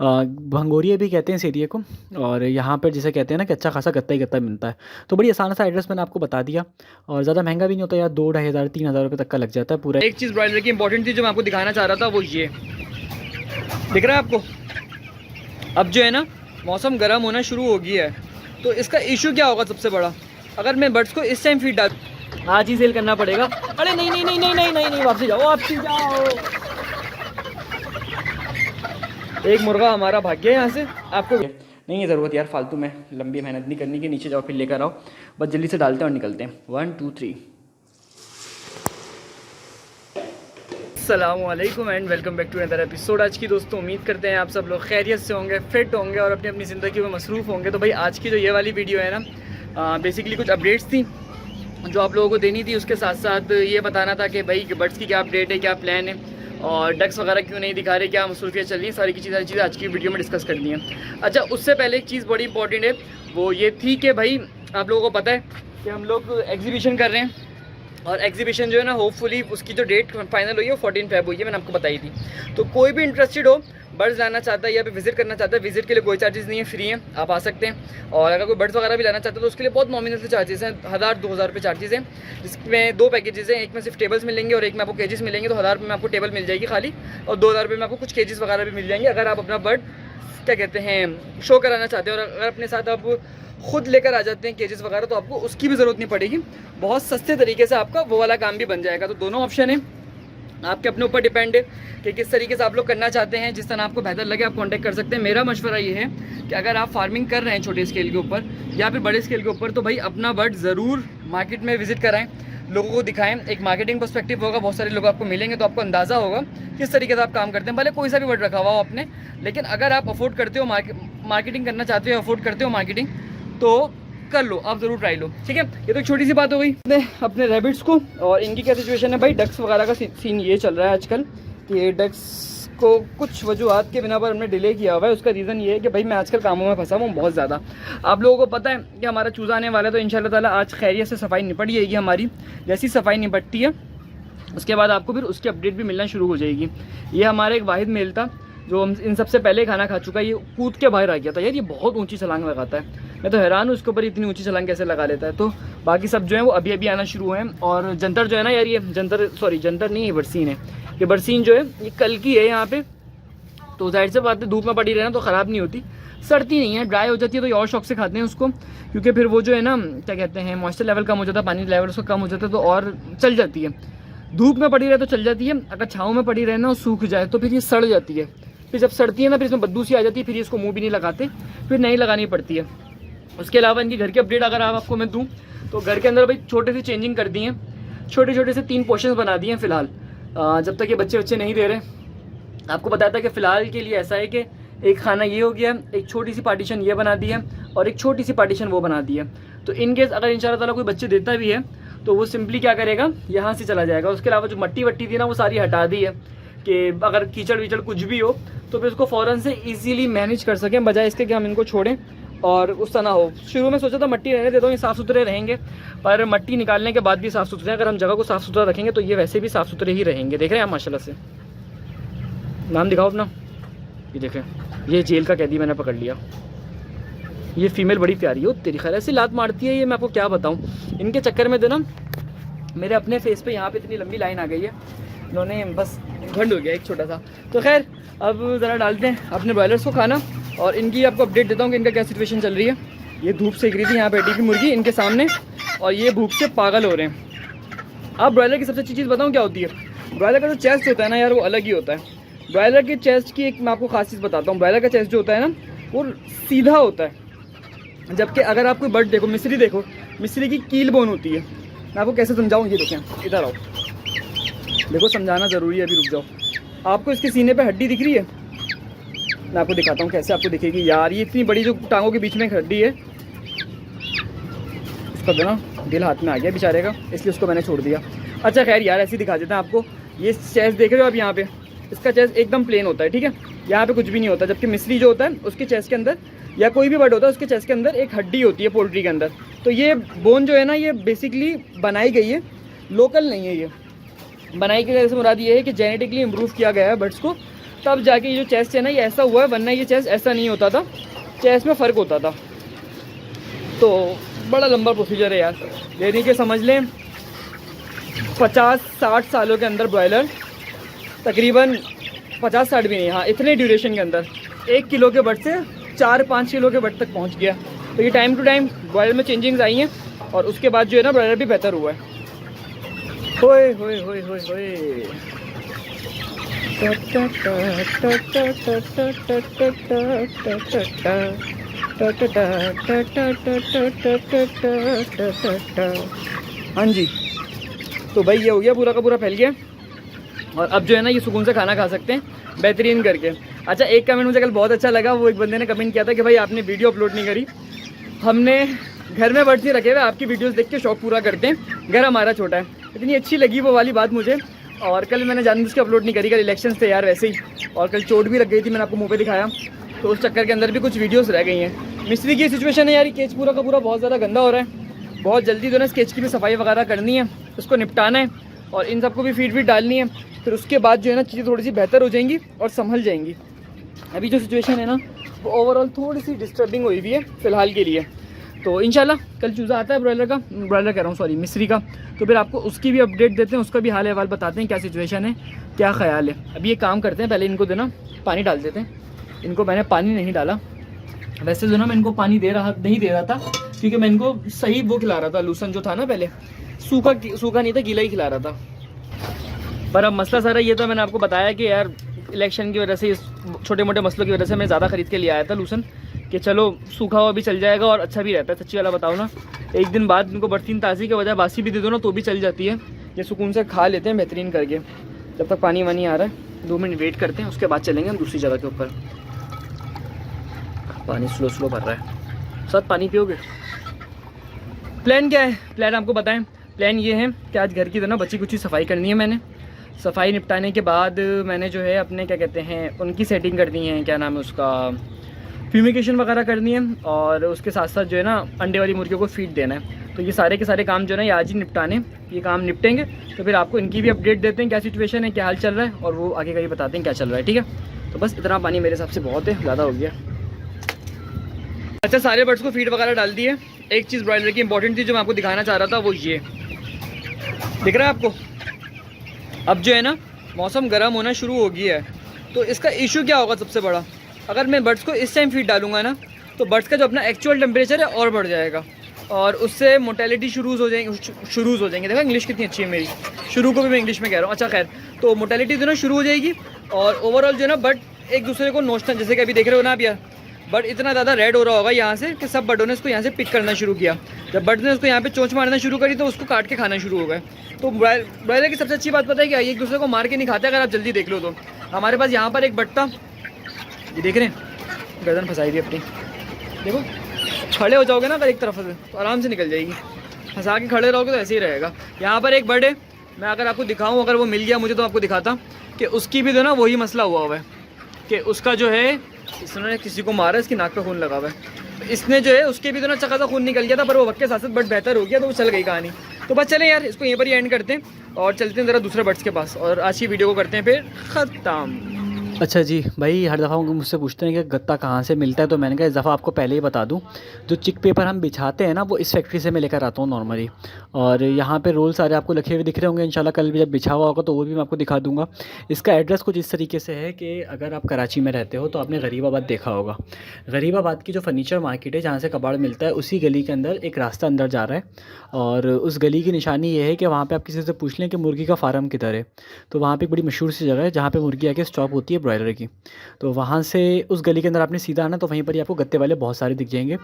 भंगोरिया भी कहते हैं इस एरिया को। और यहाँ पर जिसे कहते हैं ना कि अच्छा खासा गत्ता ही गत्ता मिलता है। तो बड़ी आसान सा एड्रेस मैंने आपको बता दिया, और ज़्यादा महंगा भी नहीं होता यार, 2-2,500 3,000 रुपये तक का लग जाता है पूरा। एक चीज़ ब्रॉयलर की इंपॉर्टेंट थी जो मैं आपको दिखाना चाह रहा था, वो ये दिख रहा है आपको। अब जो है ना मौसम गर्म होना शुरू हो गया है, तो इसका इशू क्या होगा सबसे बड़ा, अगर मैं बर्ड्स को इस टाइम फीड डाल, आज ही सेल करना पड़ेगा। अरे नहीं नहीं नहीं नहीं नहीं नहीं नहीं, वापसी जाओ वापसी जाओ। एक मुर्गा हमारा भाग गया यहाँ से। आपको नहीं है ज़रूरत यार फालतू में लंबी मेहनत नहीं करनी की, नीचे जाओ फिर लेकर आओ, बस जल्दी से डालते हैं और निकलते हैं। 1 2 3। अस्सलामुअलैकुम and welcome back to another episode. आज की दोस्तों उम्मीद करते हैं आप सब लोग खैरियत से होंगे, फिट होंगे और अपनी अपनी ज़िंदगी में मसरूफ़ होंगे। तो भाई आज की जो ये वाली वीडियो है ना, बेसिकली कुछ अपडेट्स थी जो आप लोगों को देनी थी, उसके साथ साथ ये बताना था कि भाई बर्ड्स की क्या अपडेट है, क्या प्लान है, और डक्स वगैरह क्यों नहीं दिखा रहे, क्या मसरूफियत चल रही है, सारी की चीज़ें आज की वीडियो में डिस्कस करनी है। अच्छा, उससे पहले एक चीज़ बड़ी इंपॉर्टेंट है, वो ये थी कि भाई आप लोगों को पता है कि हम लोग एग्जीबिशन कर रहे हैं, और एग्जीबिशन जो है ना होपफुली उसकी जो डेट फाइनल हुई है वो 14 फेब हुई है, मैंने आपको बताई थी। तो कोई भी इंटरेस्टेड हो, बर्ड्स लाना चाहता है या फिर विजिट करना चाहता है, विजिट के लिए कोई चार्जेस नहीं है, फ्री है, आप आ सकते हैं। और अगर कोई बर्ड्स वगैरह भी लाना चाहता है तो उसके लिए बहुत नॉमिनल से चार्जेस हैं, 1000-2000 रुपये चार्जेस हैं, जिसमें 2 पैकेजेस हैं। एक में सिर्फ टेबल्स मिलेंगे और एक में आपको केजेस मिलेंगे। तो 1000 रुपये में आपको टेबल मिल जाएगी खाली, और 2000 रुपये में आपको कुछ केजेस वगैरह भी मिल जाएंगे अगर आप अपना बर्ड क्या कहते हैं शो कराना चाहते हैं। और अगर अपने साथ आप खुद लेकर आ जाते हैं केजेस वगैरह, तो आपको उसकी भी ज़रूरत नहीं पड़ेगी, बहुत सस्ते तरीके से आपका वो वाला काम भी बन जाएगा। तो दोनों ऑप्शन है, आपके अपने ऊपर डिपेंड है कि किस तरीके से आप लोग करना चाहते हैं। जिस तरह आपको बेहतर लगे आप कांटेक्ट कर सकते हैं। मेरा मशवरा ये है कि अगर आप फार्मिंग कर रहे हैं छोटे स्केल के ऊपर या फिर बड़े स्केल के ऊपर, तो भाई अपना बर्ड ज़रूर मार्केट में विजिट कराएं, लोगों को दिखाएं। एक मार्केटिंग पर्सपेक्टिव होगा, बहुत सारे लोग आपको मिलेंगे तो आपको अंदाज़ा होगा किस तरीके से आप काम करते हैं। भले कोई सा भी बर्ड रखा हुआ हो आपने, लेकिन अगर आप अफोर्ड करते हो मार्केटिंग करना चाहते हो, अफोर्ड करते हो मार्केटिंग, तो कर लो, आप ज़रूर ट्राई लो, ठीक है। ये तो एक छोटी सी बात हो गई अपने रैबिट्स को। और इनकी क्या सिचुएशन है भाई, डक्स वगैरह का सीन ये चल रहा है आजकल कि ये डक्स को कुछ वजूहत के बिना पर हमने डिले किया हुआ है। उसका रीज़न ये है कि भाई मैं आजकल कामों में फंसा हूँ बहुत ज़्यादा। आप लोगों को पता है कि हमारा चूज़ा आने वाला है, तो इंशाल्लाह ताला आज खैरियत से सफाई निपट जाएगी हमारी। जैसी सफाई निपटती है उसके बाद आपको फिर उसकी अपडेट भी मिलना शुरू हो जाएगी। ये हमारा एक वाहिद मेल था जो हम इन सबसे पहले खाना खा चुका है। ये कूद के बाहर आ गया था यार, ये बहुत ऊंची छलांग लगाता है, मैं तो हैरान हूँ उसके ऊपर इतनी ऊंची छलांग कैसे लगा लेता है। तो बाकी सब जो है वो अभी अभी आना शुरू हुए हैं। और जंतर जो है ना यार, ये जंतर नहीं, ये बरसीन है। ये बरसीन जो है ये कल की है यहाँ पे, तो जाहिर से बात है धूप में पड़ी रहना तो ख़राब नहीं होती, सड़ती नहीं है, ड्राई हो जाती है तो ये और शौक से खाते हैं उसको, क्योंकि फिर वो जो है ना क्या कहते हैं मॉइस्चर लेवल कम हो जाता है, पानी लेवल उसका कम हो जाता है, तो और चल जाती है। धूप में पड़ी रहे तो चल जाती है, अगर छाँव में पड़ी रहे ना और सूख जाए तो फिर ये सड़ जाती है। फिर जब सड़ती है ना फिर इसमें बदबू सी आ जाती है, फिर इसको मुंह भी नहीं लगाते, फिर नहीं लगानी पड़ती है। उसके अलावा इनकी घर की अपडेट अगर आपको मैं दूं तो घर के अंदर भाई छोटे से चेंजिंग कर दी हैं, छोटे छोटे से 3 पोर्शंस बना दिए हैं फ़िलहाल, जब तक ये बच्चे नहीं दे रहे। आपको बताया था कि फ़िलहाल के लिए ऐसा है कि एक खाना ये हो गया, एक छोटी सी पार्टीशन ये बना दी है और एक छोटी सी पार्टीशन वो बना दी है। तो इन केस अगर इंशाल्लाह ताला कोई बच्चे देता भी है तो वो सिंपली क्या करेगा, यहाँ से चला जाएगा। उसके अलावा जो मट्टी वट्टी थी ना वो सारी हटा दी है कि अगर कीचड़ वीचड़ कुछ भी हो तो फिर उसको फ़ौरन से ईजीली मैनेज कर सकें, बजाय इसके कि हम इनको छोड़ें और उस तरह हो। शुरू में सोचा था मट्टी रहने देता हूँ, ये साफ़ सुथरे रहेंगे, पर मट्टी निकालने के बाद भी साफ़ सुथरे हैं। अगर हम जगह को साफ़ सुथरा रखेंगे तो ये वैसे भी साफ़ सुथरे ही रहेंगे। देख रहे हैं आप माशाल्लाह से। नाम दिखाओ अपना। ये देखें, ये जेल का कैदी मैंने पकड़ लिया। ये फीमेल बड़ी प्यारी हो तेरी खैर, ऐसी लात मारती है ये, मैं आपको क्या बताऊँ। इनके चक्कर में तो ना मेरे अपने फेस पे यहाँ पे इतनी लंबी लाइन आ गई है, इन्होंने बस घंड हो गया एक छोटा सा। तो खैर अब ज़रा डालते हैं अपने ब्रॉयलर्स को खाना, और इनकी आपको अपडेट देता हूँ कि इनका क्या सिचुएशन चल रही है। ये धूप सेक रही थी यहाँ बैठी थी मुर्गी इनके सामने, और ये भूख से पागल हो रहे हैं। अब ब्रॉयलर की सबसे अच्छी चीज़ बताऊँ क्या होती है, ब्रॉयलर का जो चेस्ट होता है ना यार वो अलग ही होता है। ब्रॉयलर के चेस्ट की एक मैं आपको खास चीज़ बताता हूँ। ब्रॉयलर का चेस्ट जो होता है ना वो सीधा होता है, जबकि अगर आप कोई बर्ड देखो, मिस्री देखो, मिस्री की कील बोन होती है। मैं आपको कैसे समझाऊँ, ये देखें, इधर आओ, देखो समझाना ज़रूरी है, अभी रुक जाओ। आपको इसके सीने पे हड्डी दिख रही है, मैं आपको दिखाता हूँ कैसे आपको दिखेगी यार। ये इतनी बड़ी जो टांगों के बीच में एक हड्डी है, उसका जो ना दिल हाथ में आ गया बेचारे का, इसलिए उसको मैंने छोड़ दिया। अच्छा खैर यार, ऐसे दिखा देते हैं आपको। ये चेस्ट देख रहे हो आप यहाँ पे, इसका चेस्ट एकदम प्लेन होता है, ठीक है, यहाँ पे कुछ भी नहीं होता। जबकि मिस्री जो होता है उसके चेस्ट के अंदर, या कोई भी बर्ड होता है उसके चेस्ट के अंदर एक हड्डी होती है पोल्ट्री के अंदर। तो ये बोन जो है ना ये बेसिकली बनाई गई है, लोकल नहीं है। ये बनाई गई से मुराद ये है कि जेनेटिकली इम्प्रूव किया गया है बर्ड्स को, तब जाके ये जो चेस्ट है ना ये ऐसा हुआ है, वरना ये चेस्ट ऐसा नहीं होता था, चेस्ट में फ़र्क होता था। तो बड़ा लंबा प्रोसीजर है यार, यानी कि समझ लें 50-60 सालों के अंदर ब्रॉयलर, तकरीबन 50-60 भी नहीं, हाँ इतने ड्यूरेशन के अंदर 1 किलो के बट से 4-5 किलो के बट तक पहुंच गया। तो ये टाइम टू टाइम ब्रॉयलर में चेंजिंग्स आई हैं और उसके बाद जो है ना ब्रॉयलर भी बेहतर हुआ है। होए होए होए होए होए, हाँ जी। तो भाई ये हो गया, पूरा का पूरा फैल गया और अब जो है ना ये सुकून से खाना खा सकते हैं बेहतरीन करके। अच्छा, एक कमेंट मुझे कल बहुत अच्छा लगा, वो एक बंदे ने कमेंट किया था कि भाई आपने वीडियो अपलोड नहीं करी। हमने घर में बर्ड्स नहीं रखे हुए, आपकी वीडियोस देख के शौक पूरा करते हैं, घर हमारा छोटा है। इतनी अच्छी लगी वो वाली बात मुझे, और कल मैंने जानबूझ के अपलोड नहीं करी, कल इलेक्शंस थे यार वैसे ही, और कल चोट भी लग गई थी, मैंने आपको मुँह पे दिखाया, तो उस चक्कर के अंदर भी कुछ वीडियोस रह गई हैं। मिस्त्री की सिचुएशन है यार, केज पूरा का पूरा बहुत ज़्यादा गंदा हो रहा है, बहुत जल्दी तो ना स्केच की भी सफाई वगैरह करनी है, उसको निपटाना है और इन सबको भी फीड डालनी है, फिर उसके बाद जो है ना चीज़ें थोड़ी सी बेहतर हो जाएंगी और संभल जाएंगी। अभी जो सिचुएशन है ना वो ओवरऑल थोड़ी सी डिस्टर्बिंग हुई हुई है फ़िलहाल के लिए। तो इंशाल्लाह कल चूज़ा आता है ब्रॉयलर कह रहा हूँ सॉरी मिस्री का, तो फिर आपको उसकी भी अपडेट देते हैं, उसका भी हाल अहवाल बताते हैं क्या सिचुएशन है, क्या ख्याल है। अभी ये काम करते हैं, पहले इनको देना पानी डाल देते हैं। इनको मैंने पानी नहीं डाला, वैसे जो ना मैं इनको पानी नहीं दे रहा था, क्योंकि मैं इनको सही वो खिला रहा था, लूसन जो था ना पहले, सूखा नहीं था, गीला ही खिला रहा था। पर अब मसला सारा ये था, मैंने आपको बताया कि यार इलेक्शन की वजह से, इस छोटे मोटे मसलों की वजह से मैं ज़्यादा ख़रीद के लिए आया था लूसन, कि चलो सूखा हुआ भी चल जाएगा और अच्छा भी रहता है। सच्ची वाला बताओ ना, एक दिन बाद इनको बर्तन ताज़ी के वजह बासी भी दे दो ना तो भी चल जाती है, ये सुकून से खा लेते हैं बेहतरीन करके। जब तक पानी वानी आ रहा है 2 मिनट वेट करते हैं, उसके बाद चलेंगे हम दूसरी जगह के ऊपर। पानी स्लो भर रहा है, साथ पानी पियोगे? प्लान क्या है? प्लान आपको बताएं, प्लान ये है कि आज घर की तो ना बची कुछ सफाई करनी है। मैंने सफाई निपटाने के बाद मैंने जो है अपने क्या कहते हैं उनकी सेटिंग करनी है, क्या नाम है उसका, फ्यूमिगेशन वगैरह करनी है, और उसके साथ साथ जो है ना अंडे वाली मुर्गियों को फीड देना है। तो ये सारे के सारे काम जो है ना ये आज ही निपटाने, ये काम निपटेंगे तो फिर आपको इनकी भी अपडेट देते हैं क्या सिचुएशन है, क्या हाल चल रहा है, और वो आगे का ही बताते हैं क्या चल रहा है। ठीक है, तो बस इतना पानी मेरे हिसाब से बहुत है, ज़्यादा हो गया। अच्छा, सारे बर्ड्स को फीड वगैरह डाल दिए। एक चीज़ ब्रॉयलर की इंपॉर्टेंट थी जो मैं आपको दिखाना चाह रहा था, वो ये दिख रहा है आपको। अब जो है ना मौसम गर्म होना शुरू हो गया है, तो इसका इशू क्या होगा सबसे बड़ा, अगर मैं बर्ड्स को इस टाइम फीड डालूंगा ना तो बर्ड्स का जो अपना एक्चुअल टेम्परेचर है और बढ़ जाएगा, और उससे मोर्टेलिटी शुरू हो जाएंगे। देखो इंग्लिश कितनी अच्छी है मेरी, शुरू को भी मैं इंग्लिश में कह रहा हूँ। अच्छा खैर, तो मोर्टेलिटी जो ना शुरू हो जाएगी, और ओवरऑल जो है ना बर्ड एक दूसरे को नोचना, जैसे कि अभी देख रहे हो ना आप यार, बर्ड इतना ज़्यादा रेड हो रहा होगा यहाँ से कि सब बर्डों ने इसको यहाँ से पिक करना शुरू किया। जब बर्ड ने उसको यहाँ पे चोंच मारना शुरू करी तो उसको काट के खाना शुरू हो गए। तो ब्रॉयलर की सबसे अच्छी बात पता है क्या, एक दूसरे को मार के नहीं खाते, अगर आप जल्दी देख लो तो। हमारे पास यहाँ पर एक बर्ड था, ये देख रहे हैं, गर्दन फंसाई थी अपनी, देखो खड़े हो जाओगे ना अगर एक तरफ से तो आराम से निकल जाएगी, फंसा के खड़े रहोगे तो ऐसे ही रहेगा। यहाँ पर एक बर्ड है, मैं अगर आपको दिखाऊँ, अगर वो मिल गया मुझे तो आपको दिखाता कि उसकी भी जो ना वही मसला हुआ है कि उसका जो है इसने किसी को मारा, इसकी नाक पे खून लगा हुआ है। इसने जो है उसके भी तो ना अच्छा खासा खून निकल गया था, पर वो वक्त के साथ साथ बट बेहतर हो गया, तो वो चल गई कहानी। तो बस चलें यार, इसको यहीं पर ही एंड करते हैं और चलते हैं ज़रा दूसरे बर्ड्स के पास, और आज की वीडियो को करते हैं फिर ख़त्म। अच्छा जी भाई, हर दफ़ा मुझसे पूछते हैं कि गत्ता कहाँ से मिलता है, तो मैंने कहा इस दफ़ा आपको पहले ही बता दूं, जो चिक पेपर हम बिछाते हैं ना वो इस फैक्ट्री से मैं लेकर आता हूँ नॉर्मली, और यहाँ पे रोल सारे आपको लिखे हुए दिख रहे होंगे। इंशाल्लाह कल भी जब बिछा हुआ होगा तो वो भी मैं आपको दिखा दूँगा। इसका एड्रेस कुछ इस तरीके से है कि अगर आप कराची में रहते हो तो आपने गरीबाबाद देखा होगा, गरीबाबाद की जो फर्नीचर मार्केट है जहाँ से कबाड़ मिलता है, उसी गली के अंदर एक रास्ता अंदर जा रहा है, और उस गली की निशानी ये है कि वहाँ पर आप किसी से पूछ लें कि मुर्गी का फार्म किधर है, तो वहाँ पर एक बड़ी मशहूर सी जगह है जहाँ पर मुर्गी आके स्टॉप होती है ब्रॉयलर की। तो वहाँ से उस गली के अंदर आपने सीधा आना, तो वहीं पर ही आपको गत्ते वाले बहुत सारे दिख जाएंगे।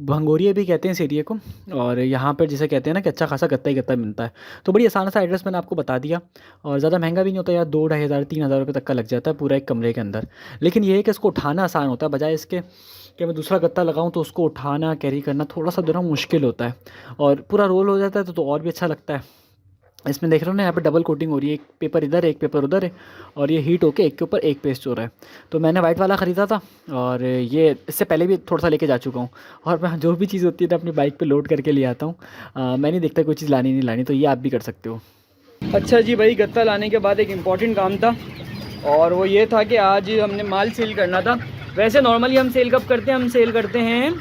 भंगोरिया भी कहते हैं इस एरिया को, और यहाँ पर जिसे कहते हैं ना कि अच्छा खासा गत्ता ही गत्ता मिलता है। तो बड़ी आसान सा एड्रेस मैंने आपको बता दिया, और ज़्यादा महंगा भी नहीं होता यार, 2-2.5 हज़ार 3 हज़ार रुपये तक का लग जाता है पूरा एक कमरे के अंदर। लेकिन ये है कि इसको उठाना आसान होता है, बजाय इसके कि मैं दूसरा गत्ता लगाऊँ तो उसको उठाना कैरी करना थोड़ा सा दोनों मुश्किल होता है, और पूरा रोल हो जाता है तो और भी अच्छा लगता है। इसमें देख रहे हो ना, यहाँ पे डबल कोटिंग हो रही है, एक पेपर इधर है एक पेपर उधर है, और ये हीट होके एक के ऊपर एक पेस्ट हो रहा है। तो मैंने वाइट वाला ख़रीदा था, और ये इससे पहले भी थोड़ा सा लेके जा चुका हूँ, और मैं जो भी चीज़ होती है ना अपनी बाइक पे लोड करके ले आता हूँ। मैं नहीं देखता कोई चीज़ लानी नहीं लानी, तो ये आप भी कर सकते हो। अच्छा जी भाई, गत्ता लाने के बाद एक इम्पॉर्टेंट काम था, और वो ये था कि आज हमने माल सेल करना था। वैसे नॉर्मली हम सेल कब करते हैं, हम सेल करते हैं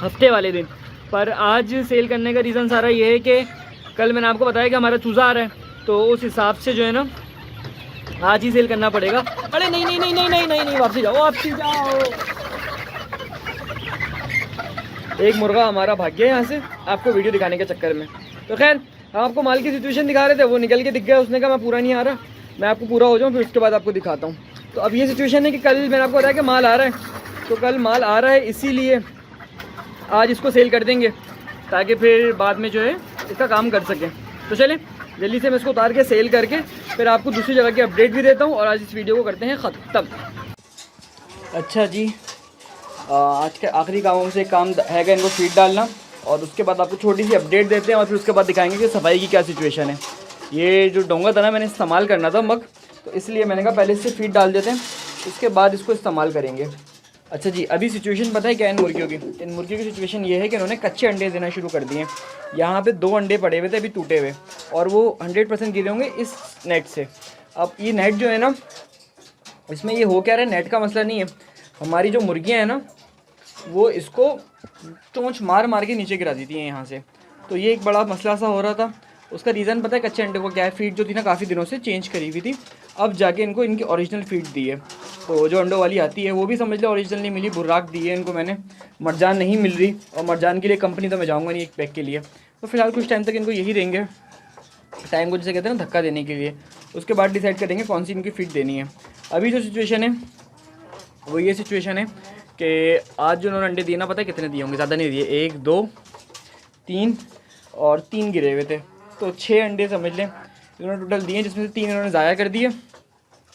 हफ्ते वाले दिन, पर आज सेल करने का रीज़न सारा ये है कि कल मैंने आपको बताया कि हमारा चूज़ा आ रहा है, तो उस हिसाब से जो है ना आज ही सेल करना पड़ेगा। अरे नहीं नहीं नहीं नहीं नहीं नहीं नहीं, वापसी जाओ वापसी जाओ। एक मुर्गा हमारा भाग गया यहाँ से आपको वीडियो दिखाने के चक्कर में। तो खैर हम आपको माल की सिचुएशन दिखा रहे थे, वो निकल के दिख गया। उसने कहा मैं पूरा नहीं आ रहा, मैं आपको पूरा हो जाऊँ फिर उसके बाद आपको दिखाता हूँ। तो अब ये सिचुएशन है कि कल मैंने आपको बताया कि माल आ रहा है, तो कल माल आ रहा है इसीलिए आज इसको सेल कर देंगे ताकि फिर बाद में जो है इसका काम कर सकें। तो चलें जल्दी से मैं इसको उतार के सेल करके फिर आपको दूसरी जगह की अपडेट भी देता हूँ और आज इस वीडियो को करते हैं ख़त्म। अच्छा जी, आज के आखिरी कामों में से एक काम हैगा इनको फीड डालना, और उसके बाद आपको छोटी सी अपडेट देते हैं और फिर उसके बाद दिखाएंगे कि सफाई की क्या सिचुएशन है। ये जो डोंगा था ना, मैंने इस्तेमाल करना था मग, तो इसलिए मैंने कहा पहले इससे फीड डाल देते हैं, उसके बाद इसको इस्तेमाल करेंगे। अच्छा जी, अभी सिचुएशन पता है क्या है इन मुर्गियों की? इन मुर्गियों की सिचुएशन ये है कि इन्होंने कच्चे अंडे देना शुरू कर दिए। यहाँ पे 2 अंडे पड़े हुए थे अभी टूटे हुए, और वो 100% गिरे होंगे इस नेट से। अब ये नेट जो है ना, इसमें ये हो क्या रहा है, नेट का मसला नहीं है, हमारी जो मुर्गियाँ हैं ना वो इसको चोंच मार मार के नीचे गिरा देती हैं यहाँ से। तो ये एक बड़ा मसला सा हो रहा था। उसका रीज़न पता है कच्चे अंडे को क्या है, फीड जो थी ना काफ़ी दिनों से चेंज करी हुई थी, अब जाके इनको इनकी ओरिजिनल फीड दी है। तो जो अंडों वाली आती है वो भी समझ लो ओरिजिनल नहीं मिली, बुर्राक दी है इनको मैंने, मरजान नहीं मिल रही। और मरजान के लिए कंपनी तो मैं जाऊँगा नहीं एक पैक के लिए, तो फिलहाल कुछ टाइम तक इनको यही देंगे, टाइम को जैसे कहते हैं ना धक्का देने के लिए। उसके बाद डिसाइड करेंगे कौन सी इनकी फीड देनी है। अभी जो सिचुएशन है वो ये सिचुएशन है कि आज जो उन्होंने अंडे दिए ना, पता है कितने दिए होंगे, ज़्यादा नहीं दिए, 1 2 3 और 3 गिरे हुए थे, तो 6 अंडे समझ लें इन्होंने टोटल दिए, जिसमें से 3 इन्होंने ज़ाया कर दिए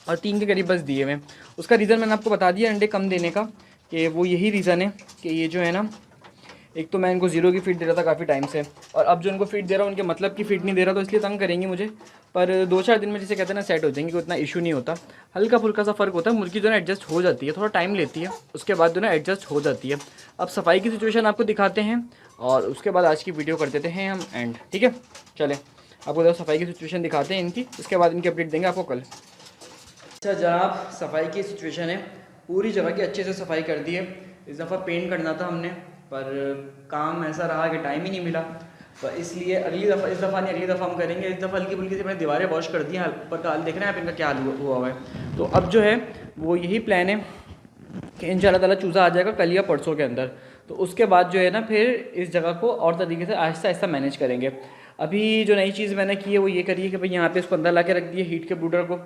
और 3 के करीब बस दिए हुए। उसका रीज़न मैंने आपको बता दिया अंडे कम देने का, कि वो यही रीज़न है कि ये जो है ना, एक तो मैं इनको 0 की फीड दे रहा था काफ़ी टाइम से, और अब जो इनको फीड दे रहा हूँ उनके मतलब की फीड नहीं दे रहा, तो इसलिए तंग करेंगी मुझे। पर 2-4 दिन में जैसे कहते हैं ना सेट हो जाएंगे, उतना इशू नहीं होता, हल्का फुल्का सा फ़र्क होता है। मुर्गी जो है एडजस्ट हो जाती है, थोड़ा टाइम लेती है, उसके बाद जो है एडजस्ट हो जाती है। अब सफाई की सिचुएशन आपको दिखाते हैं और उसके बाद आज की वीडियो कर देते हैं हम एंड, ठीक है। चलें आपको देखो सफाई की सिचुएशन दिखाते हैं इनकी, इसके बाद इनकी अपडेट देंगे आपको कल। अच्छा जनाब, सफाई की सिचुएशन है, पूरी जगह की अच्छे से सफाई कर दी है। इस दफ़ा पेंट करना था हमने, पर काम ऐसा रहा कि टाइम ही नहीं मिला, तो इसलिए अगली दफ़ा, इस दफ़ा नहीं अगली दफ़ा हम करेंगे। इस दफ़ा हल्की फुल्की से मैंने दीवारें वॉश कर दी हैं, पर हाल देख रहे हैं आप इनका क्या हाल हुआ हुआ है। तो अब जो है वो यही प्लान है कि इंशाल्लाह ताला चूज़ा आ जाएगा कल या परसों के अंदर, तो उसके बाद जो है ना फिर इस जगह को और तरीके से आहिस्ता आहिस्ता मैनेज करेंगे। अभी जो नई चीज़ मैंने की है वो ये करी है कि भाई यहाँ पे इसको अंदर ला के रख दिया हीट के ब्रूडर को।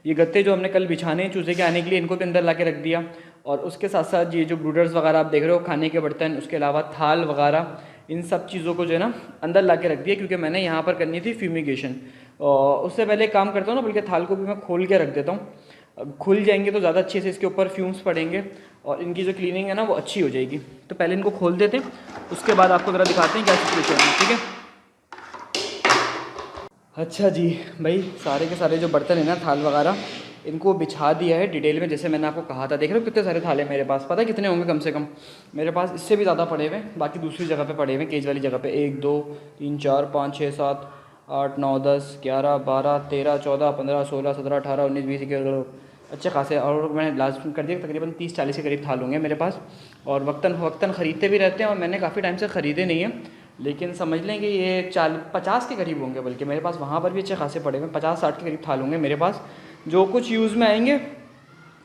ये गत्ते जो हमने कल बिछाने हैं चूज़े के आने के लिए, इनको भी अंदर ला के रख दिया। और उसके साथ साथ ये जो ब्रूडर्स वगैरह आप देख रहे हो, खाने के बर्तन, उसके अलावा थाल वगैरह, इन सब चीज़ों को जो है ना अंदर ला के रख दिया, क्योंकि मैंने यहाँ पर करनी थी फ्यूमिगेशन। और उससे पहले एक काम करता हूँ ना, बल्कि थाल को भी मैं खोल के रख देता हूँ, खुल जाएंगे तो ज़्यादा अच्छे से इसके ऊपर फ्यूम्स पड़ेंगे और इनकी जो क्लीनिंग है ना वो अच्छी हो जाएगी। तो पहले इनको खोल देते हैं, उसके बाद आपको ज़रा दिखाते हैं क्या सिचुएशन है, ठीक है। अच्छा जी भाई, सारे के सारे जो बर्तन है ना, थाल वगैरह, इनको बिछा दिया है डिटेल में, जैसे मैंने आपको कहा था। देख रहे हो कितने सारे थाल है मेरे पास, पता है कितने होंगे कम से कम, मेरे पास इससे भी ज़्यादा पड़े हुए, बाकी दूसरी जगह पे पड़े हुए, केज वाली जगह पे। 1 2 3 4 5 6 7 8 9 10 11 12 13 14 15 16 17 18 19 20 21, अच्छे खासे। और मैंने लास्ट कर दिया, तकरीबन 30-40 के करीब थाल होंगे मेरे पास। और वक्तन ख़रीदते भी रहते हैं, और मैंने काफ़ी टाइम से ख़रीदे नहीं हैं, लेकिन समझ लें कि ये 50 के करीब होंगे, बल्कि मेरे पास वहाँ पर भी अच्छे खासे पड़े हुए, 50-60 के करीब थाल होंगे मेरे पास, जो कुछ यूज़ में आएंगे,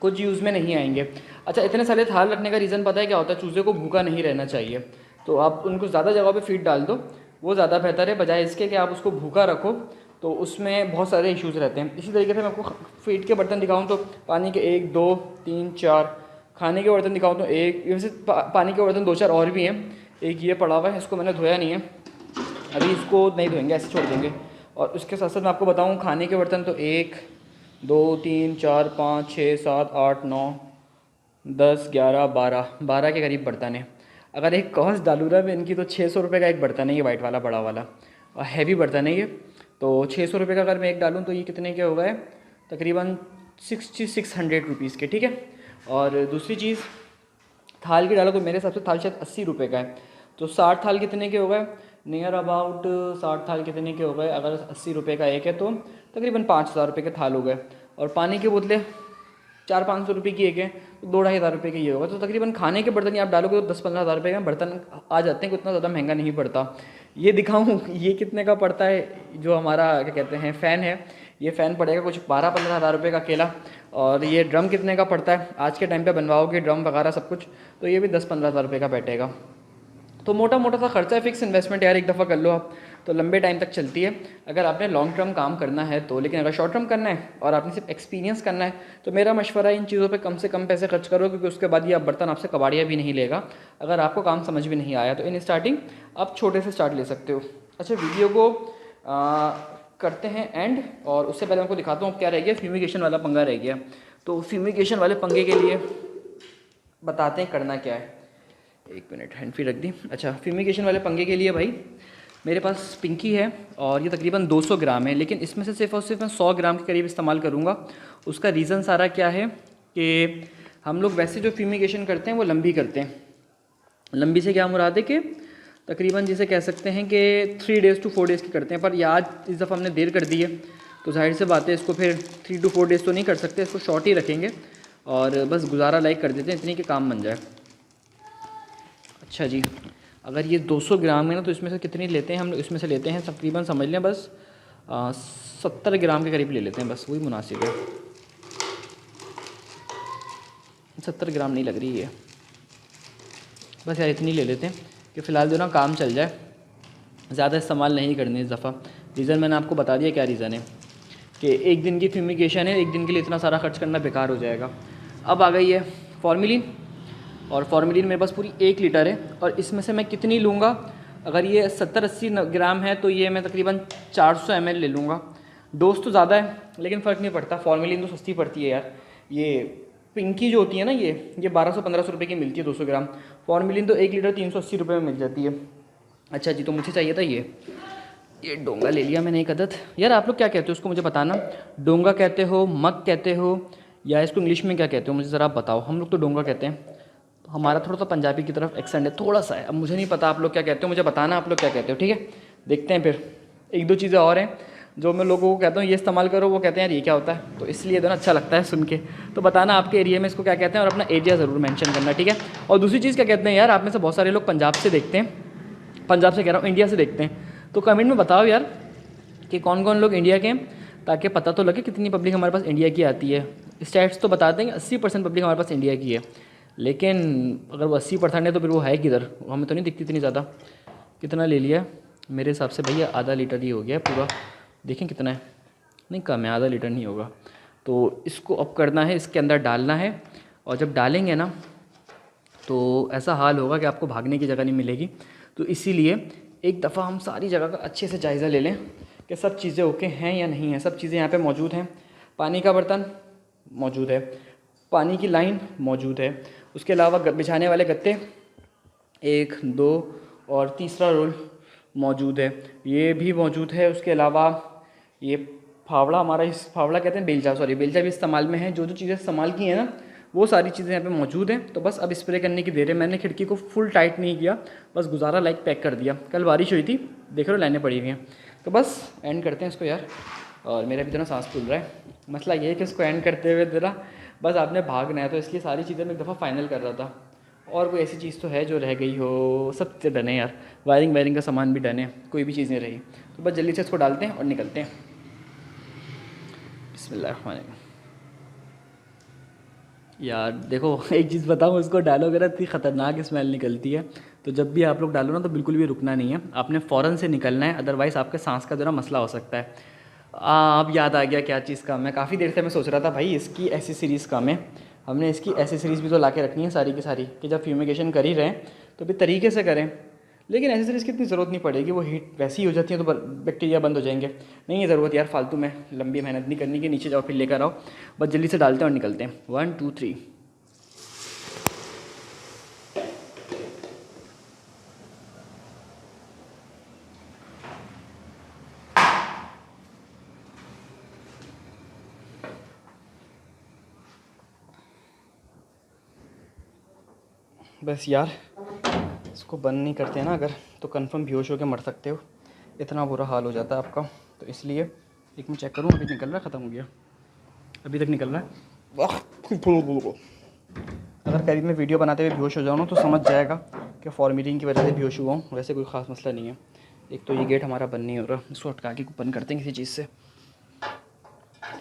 कुछ यूज़ में नहीं आएंगे। अच्छा, इतने सारे थाल रखने का रीज़न पता है क्या होता है? चूज़े को भूखा नहीं रहना चाहिए, तो आप उनको ज़्यादा जगह पे फीड डाल दो, वो ज़्यादा बेहतर है, बजाय इसके कि आप उसको भूखा रखो, तो उसमें बहुत सारे इश्यूज़ रहते हैं। इसी तरीके से मैं आपको फीड के बर्तन दिखाऊँ तो पानी के 1 2 3 4, खाने के बर्तन दिखाऊँ तो 1, वैसे पानी के बर्तन 2-4 और भी हैं, एक ये पड़ा हुआ है, इसको मैंने धोया नहीं है अभी, इसको नहीं धोएंगे, ऐसे छोड़ देंगे। और उसके साथ साथ मैं आपको बताऊँ खाने के बर्तन तो 1 2 3 4 5 6 7 8 9 10 11 12 के करीब बर्तन है। अगर एक कॉस्ट डालूँ ना मैं इनकी, तो 600 रुपये का एक बर्तन है ये वाइट वाला बड़ा वाला, और हैवी बर्तन है ये। तो 600 रुपये का अगर मैं एक डालूँ तो ये कितने के हो गए, तकरीबन 600 रुपीज़ के, ठीक है। और दूसरी चीज़, थाल की डालो तो मेरे हिसाब से थाल शायद 80 रुपये का है, तो 60 थाल कितने के हो गए, नियर अबाउट 60 थाल कितने के हो गए, अगर 80 रुपये का एक है तो तकरीबन 5000 रुपये के थाल हो गए। और पानी की बोतलें 400-500 रुपये की एक है, तो 2-2,500 रुपये का ये होगा। तो तकरीबन खाने के बर्तन आप डालोगे तो 10-15 हज़ार रुपये का बर्तन आ जाते हैं, उतना ज़्यादा महंगा नहीं पड़ता। ये दिखाऊँ ये कितने का पड़ता है, जो हमारा क्या कहते हैं फ़ैन है, ये फ़ैन पड़ेगा कुछ 12-15 हज़ार रुपये का अकेला। और ये ड्रम कितने का पड़ता है, आज के टाइम पे बनवाओगे ड्रम वगैरह सब कुछ, तो ये भी 10-15 हज़ार रुपये का बैठेगा। तो मोटा मोटा सा खर्चा है, फिक्स इन्वेस्टमेंट यार एक दफ़ा कर लो आप, तो लंबे टाइम तक चलती है अगर आपने लॉन्ग टर्म काम करना है तो। लेकिन अगर शॉर्ट टर्म करना है और आपने सिर्फ एक्सपीरियंस करना है तो मेरा मशवरा है इन चीज़ों पे कम से कम पैसे खर्च करो, क्योंकि उसके बाद ये आप बर्तन आपसे कबाड़िया भी नहीं लेगा। अगर आपको काम समझ भी नहीं आया तो इन स्टार्टिंग आप छोटे से स्टार्ट ले सकते हो। अच्छा, वीडियो को करते हैं एंड, और उससे पहले आपको दिखाता हूँ क्या रह गया, फ्यूमिगेशन वाला पंगा रह गया। तो फ्यूमिगेशन वाले पंगे के लिए बताते हैं करना क्या है। एक मिनट हैंड फ्री रख दी। अच्छा, फ्यूमिगेशन वाले पंगे के लिए भाई मेरे पास पिंकी है और ये तकरीबन 200 ग्राम है, लेकिन इसमें से सिर्फ और सिर्फ मैं 100 ग्राम के करीब इस्तेमाल करूँगा। उसका रीज़न सारा क्या है कि हम लोग वैसे जो फ्यूमिगेशन करते हैं वो लंबी करते हैं। लंबी से क्या मुराद है कि तकरीबन जिसे कह सकते हैं कि 3 डेज़ to 4 डेज़ की करते हैं, पर ये आज इस दफ़ा हमने देर कर दी है तो जाहिर से बात है इसको फिर 3 to 4 डेज़ तो नहीं कर सकते, इसको शॉर्ट ही रखेंगे और बस गुजारा लाइक कर देते हैं इतनी कि काम बन जाए। अच्छा जी, अगर ये 200 ग्राम है ना तो इसमें से कितनी लेते हैं हम लोग, इसमें से लेते हैं तकरीबन समझ लें बस 70 ग्राम के करीब ले लेते हैं, बस वही मुनासिब है। 70 ग्राम नहीं लग रही है, बस यार इतनी ले लेते हैं कि फ़िलहाल जो ना काम चल जाए, ज़्यादा इस्तेमाल नहीं करनी इस दफ़ा। रीज़न मैंने आपको बता दिया क्या रीज़न है कि एक दिन की फ्यूमिगेशन है, एक दिन के लिए इतना सारा खर्च करना बेकार हो जाएगा। अब आ गई है फॉर्मेलिन, और फॉर्मेलिन मेरे पास पूरी 1 लीटर है और इसमें से मैं कितनी लूँगा, अगर ये 70-80 ग्राम है तो ये मैं तकरीबन 400 ml ले लूँगा। डोज तो ज़्यादा है लेकिन फ़र्क नहीं पड़ता, फॉर्मेलिन तो सस्ती पड़ती है यार। ये पिंकी जो होती है ना ये 1200-1500 रुपये की मिलती है 200 ग्राम, फॉर्मेलिन तो 1 लीटर 380 रुपये में मिल जाती है। अच्छा जी, तो मुझे चाहिए था ये डोंगा ले लिया मैंने एक अदद। यार आप लोग क्या कहते हो उसको मुझे बताना, डोंगा कहते हो, मग कहते हो, या इसको इंग्लिश में क्या कहते हो मुझे ज़रा आप बताओ। हम लोग तो डोंगा कहते हैं, हमारा थोड़ा सा पंजाबी की तरफ एक्सेंट है, थोड़ा सा है। अब मुझे नहीं पता आप लोग क्या कहते हो, मुझे बताना आप लोग क्या कहते हो, ठीक है। देखते हैं फिर 1-2 चीज़ें और हैं जो मैं लोगों को कहता हूँ ये इस्तेमाल करो, वो कहते हैं यार ये क्या होता है, तो इसलिए तो ना अच्छा लगता है सुन के। तो बताना आपके एरिया में इसको क्या कहते हैं और अपना एरिया ज़रूर मेंशन करना, ठीक है। और दूसरी चीज़ क्या कहते हैं यार, आप में से बहुत सारे लोग पंजाब से देखते हैं, पंजाब से कह रहा हूँ इंडिया से देखते हैं, तो कमेंट में बताओ यार कि कौन कौन लोग इंडिया के हैं, ताकि पता तो लगे कितनी पब्लिक हमारे पास इंडिया की आती है। स्टैट्स तो बता देंगे 80% पब्लिक हमारे पास इंडिया की है, लेकिन अगर वो 80% है तो फिर वो है किधर, हमें तो नहीं दिखती इतनी ज़्यादा। कितना ले लिया मेरे हिसाब से भैया, आधा लीटर ही हो गया पूरा, देखें कितना है, नहीं कम है, आधा लीटर नहीं होगा। तो इसको अब करना है, इसके अंदर डालना है, और जब डालेंगे ना तो ऐसा हाल होगा कि आपको भागने की जगह नहीं मिलेगी। तो इसीलिए एक दफ़ा हम सारी जगह का अच्छे से जायज़ा ले लें कि सब चीज़ें ओके हैं या नहीं हैं। सब चीज़ें यहाँ पे मौजूद हैं, पानी का बर्तन मौजूद है, पानी की लाइन मौजूद है, उसके अलावा बिछाने वाले गत्ते 1, 2 और तीसरा रोल मौजूद है, ये भी मौजूद है। उसके अलावा ये फावड़ा, हमारा इस फावड़ा कहते हैं बेलचा, सॉरी बेलचा भी इस्तेमाल में है। जो जो चीज़ें इस्तेमाल की हैं ना वो सारी चीज़ें यहाँ पे मौजूद हैं। तो बस अब स्प्रे करने की देर है। मैंने खिड़की को फुल टाइट नहीं किया, बस गुजारा लाइक पैक कर दिया। कल बारिश हुई थी, देख रहे हो लाइनें पड़ी हुई हैं। तो बस एंड करते हैं इसको यार, और मेरा भी इतना सांस फूल रहा है। मसला ये है कि इसको एंड करते हुए ज़रा बस आपने भागना है, तो इसलिए सारी चीज़ें मैं एक दफ़ा फाइनल कर रहा था। और कोई ऐसी चीज़ तो है जो रह गई हो, सब चीज़ें डन है यार, वायरिंग का सामान भी डन है, कोई भी चीज़ नहीं रही। तो बस जल्दी से इसको डालते हैं और निकलते हैं। बिस्मिल्लाह। यार देखो एक चीज़ बताऊँ, इसको डालोगे ना इतनी ख़तरनाक स्मेल निकलती है, तो जब भी आप लोग डालो ना तो बिल्कुल भी रुकना नहीं है, आपने फ़ौरन से निकलना है, अदरवाइज़ आपके सांस का ज़रा मसला हो सकता है। अब याद आ गया क्या चीज़ का, मैं काफ़ी देर से मैं सोच रहा था भाई इसकी एसेसरीज़ कम है, हमने इसकी एसेसरीज़ भी तो ला के रखनी है सारी की सारी, कि जब फ्यूमिगेशन कर ही रहे हैं तो भी तरीके से करें। लेकिन एसेसरीज़ की इतनी ज़रूरत नहीं पड़ेगी, वो हीट वैसी ही हो जाती है तो बैक्टीरिया बंद हो जाएंगे। नहीं है ज़रूरत यार, फालतू में लंबी मेहनत नहीं करनी कि नीचे जाओ फिर लेकर आओ, बस जल्दी से डालते हैं और निकलते हैं। 1 2 3। बस यार इसको बंद नहीं करते ना अगर, तो कंफर्म बेहोश होकर मर सकते हो, इतना बुरा हाल हो जाता है आपका। तो इसलिए एक मैं चेक करूँ, अभी निकल रहा, ख़त्म हो गया। अभी तक निकल रहा है। अगर करीब में वीडियो बनाते हुए बेहोश हो जाऊँ ना तो समझ जाएगा कि फॉर्मेलिंग की वजह से बेहोश हुआ हूँ, वैसे कोई ख़ास मसला नहीं है। एक तो ये गेट हमारा बंद नहीं हो रहा, इसको हटका के बंद करते हैं किसी चीज़ से।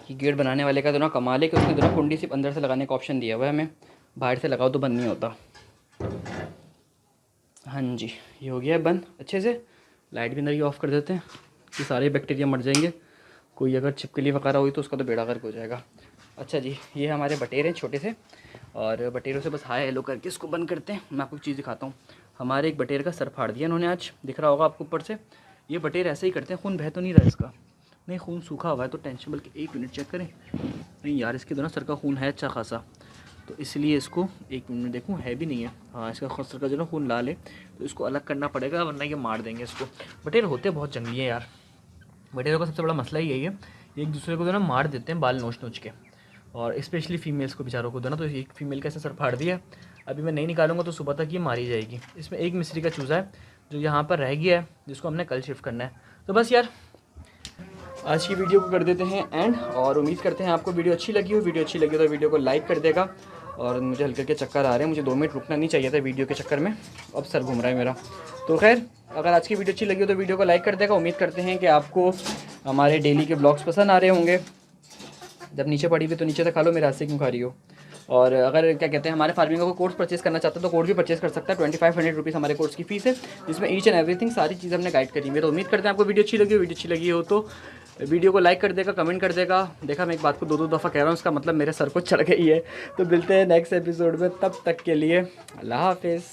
ये गेट बनाने वाले का तो ना कमाल है कि उसने तो ना कुंडी सिर्फ अंदर से लगाने का ऑप्शन दिया हुआ है हमें, बाहर से लगाओ तो बंद नहीं होता। हाँ जी, ये हो गया है बंद अच्छे से। लाइट भी अंदर की ऑफ़ कर देते हैं कि सारे बैक्टीरिया मर जाएंगे, कोई अगर छिपकली वगैरह हुई तो उसका तो बेड़ा गर्क हो जाएगा। अच्छा जी, ये हमारे बटेरे छोटे से, और बटेरों से बस हाय हेलो करके इसको बंद करते हैं। मैं आपको एक चीज़ दिखाता हूँ। हमारे एक बटेर का सर फाड़ दिया इन्होंने आज, दिख रहा होगा आपको ऊपर से। ये बटेर ऐसे ही करते हैं, खून बह तो नहीं रहा इसका, नहीं खून सूखा हुआ है तो टेंशन, बल्कि 1 मिनट चेक करें। नहीं यार, इसके तो ना सर का खून है अच्छा खासा, तो इसलिए इसको 1 मिनट में देखूँ, है भी नहीं है। हाँ, इसका सर का जो ना खून लाल है, तो इसको अलग करना पड़ेगा वरना ये मार देंगे इसको। बटेर होते बहुत जंगली है यार, बटेरों का सबसे बड़ा मसला ही यही है, ये एक दूसरे को जो ना मार देते हैं बाल नोच नोच के, और स्पेशली फीमेल्स को बेचारों को दो ना। तो एक फीमेल का ऐसे सर फाड़ दिया, अभी मैं नहीं निकालूंगा तो सुबह तक ये मारी जाएगी। इसमें एक मिस्री का चूज़ा है जो यहाँ पर रह गया है, जिसको हमने कल शिफ्ट करना है। तो बस यार, आज की वीडियो को कर देते हैं एंड, और उम्मीद करते हैं आपको वीडियो अच्छी लगी हो। वीडियो अच्छी लगी तो वीडियो को लाइक कर देगा। और मुझे हल्के हल्के चक्कर आ रहे हैं, मुझे 2 मिनट रुकना नहीं चाहिए था वीडियो के चक्कर में, अब सर घूम रहा है मेरा। तो खैर, अगर आज की वीडियो अच्छी लगी हो तो वीडियो को लाइक कर देगा। उम्मीद करते हैं कि आपको हमारे डेली के ब्लॉग्स पसंद आ रहे होंगे। जब नीचे पड़ी हुई तो नीचे से खा लो, मेरे हाथ से क्यों खा रही हो। और अगर क्या कहते हैं हमारे फार्मिंग का कोर्स परचेस करना चाहता है तो कोर्स भी परचेस कर सकता है। 2500 रुपीज़ हमारे कोर्स की फीस है, जिसमें ईच एंड एवरीथिंग सारी चीज़ें हमने गाइड करी हुई है। तो उम्मीद करते हैं आपको वीडियो अच्छी लगी हो। वीडियो अच्छी लगी हो तो वीडियो को लाइक कर देगा, कमेंट कर देगा। देखा, मैं एक बात को 2-2 दफ़ा कह रहा हूँ, इसका मतलब मेरे सर को चढ़ गई है। तो मिलते हैं नेक्स्ट एपिसोड में, तब तक के लिए अल्लाह हाफिज़।